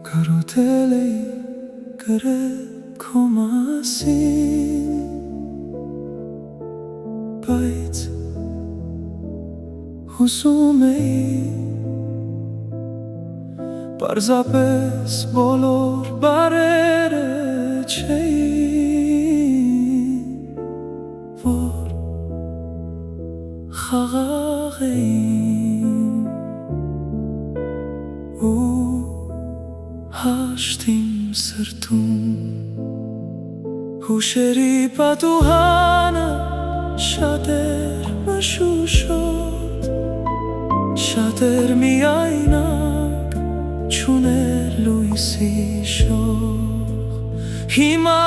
Կարոտել էի գրել քո մասին, բայց հուսում էի պարզապես բոլոր բառերը չէին, որ խաղաղ էին ու հաշտ իմ սրտում։ Հուշերի պատուհանը շատ էր մշուշոտ, շատ էր միայնակ, չուներ լույսի շող։ Հիմա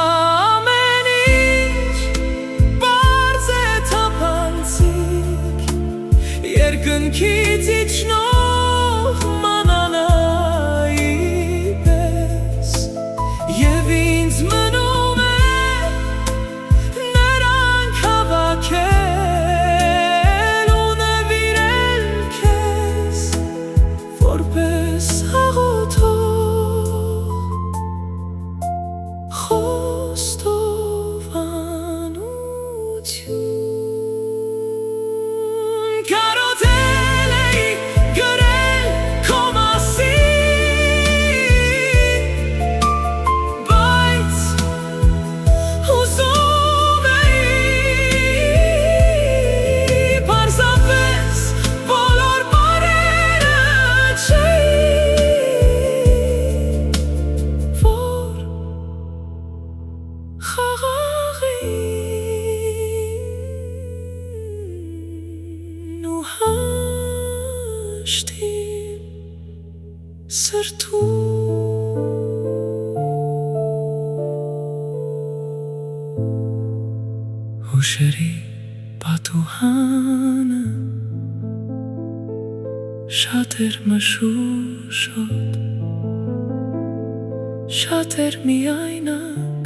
ամեն ինչ պարզ է թափանցիկ, երկնքից իջնող մանանայի պես, և ինձ մնում է նրանք հավաքել ու նվիրել քեզ որպես աղոթող խոստովանություն։ Կարոտել էի գրել քո մասին, բայց հուսում էի պարզապես բոլոր բառերը չէին, որ խաղաղ էին ու հաշտ իմ սրտում։ Հուշերի պատուհանը շատ էր մշուշոտ, շատ էր միայնակ,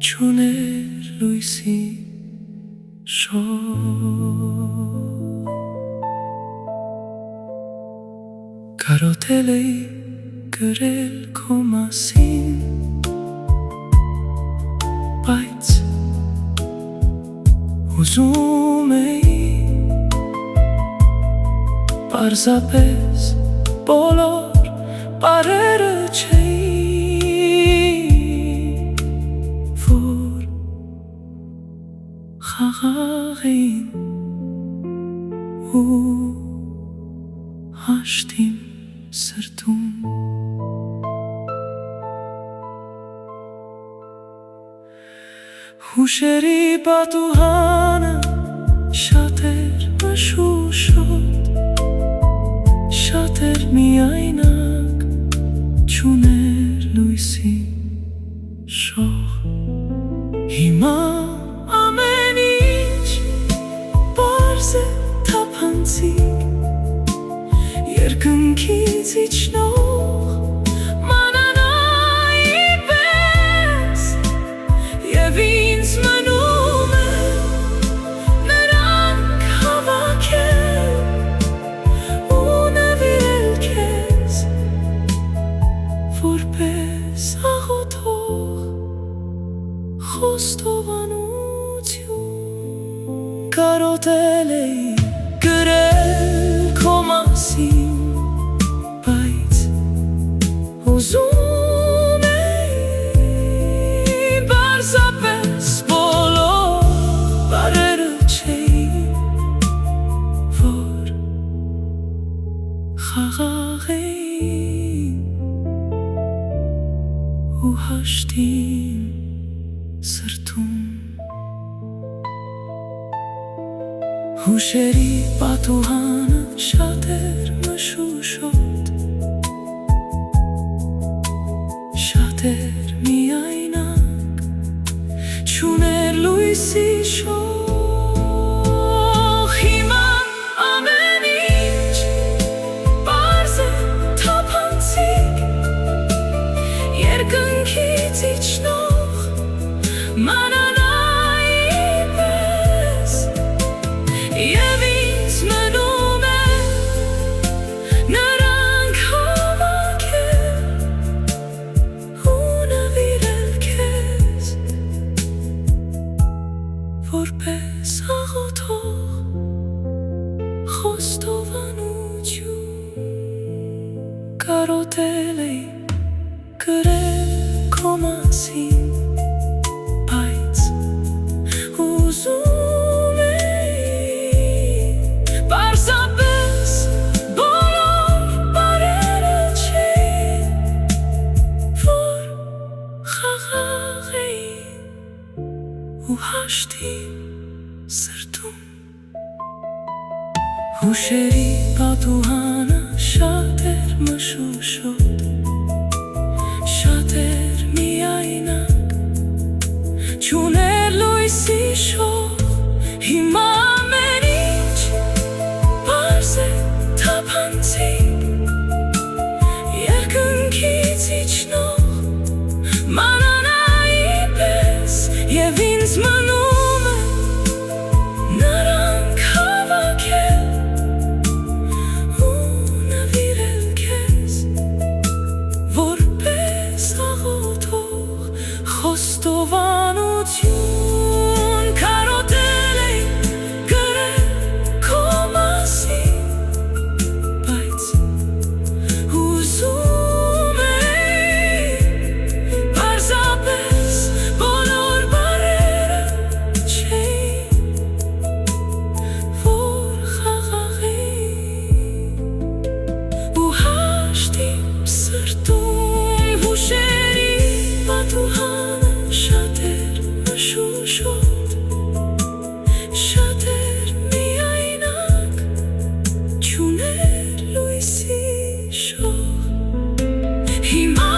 չուներ լույսի շող։ Կարոտել էի գրել քո մասին, բայց հուզում էի պարզապես բոլոր բառերը չէին, որ խաղաղ էին ու հաշտ իմ սրտում։ Հուշերի պատուհանը շատ էր մշուշոտ, շատ էր միայնակ, չուներ լույսի շող։ Հիմա ամեն ինչ պարզ է թափանցիկ, երկնքից իջնող մանանայի պես, և ինձ մնում է նրանք հավաքել ու նվիրել քեզ որպես աղոթող խոստովանություն։ Կարոտել էի գրել քո մասին, բայց հուզում էի պարզապես բոլոր բառերը չէին, որ խաղաղ էին ու հաշտ իմ սրտում։ Հուշերի պատուհանը շատ էր մշուշոտ, շատ էր միայնակ, չուներ լույսի շող։ Հիմա ամեն ինչ պարզ է թափանցիկ, երկնքից իջնող մանանայի պես, և ինձ մնում է նրանք հավաքել կարոտել էի գրել քո մասին, բայց ուզում էի պարզապես բոլոր բառերը չէին, որ խաղաղ էին ու հաշտի սրտում։ Հուշերի պատուհանը շատ էր մշուշոտ, շատ էր միայնակ, չուներ լույսի շող։ Հիմա ամեն ինչ պարզ է թափանցիկ, երկնքից իջնող մանանայի պես, և ինձ մնում է նրանք հավաքել ու նվիրել քեզ, որպես աղոթող խոստովանություն։ Կարոտել էի գրել քո մասին, բայց ուզում էի պարզապես բոլոր բառերը չէին, որ խաղաղ էին ու հաշտի սրտում։ Հուշերի պատուհանը շատ էր մշուշոտ, շատ էր միայնակ, չուներ լույսի շող։ Հիմա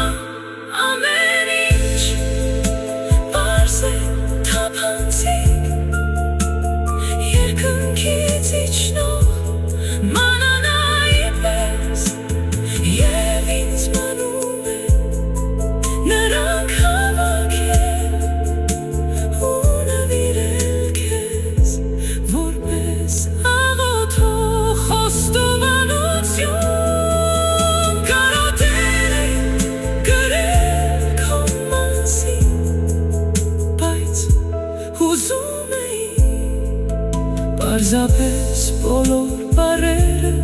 ամեն ինչ պարզ է թափանցիկ, երկնքից իջնող մանանայի պես, և ինձ մնում է նրանք հավաքել ու նվիրել քեզ, որպես աղոթող խոստովանություն։ Կարոտել էի գրել քո մասին, բայց ուզում էի պարզապես բոլոր բառերը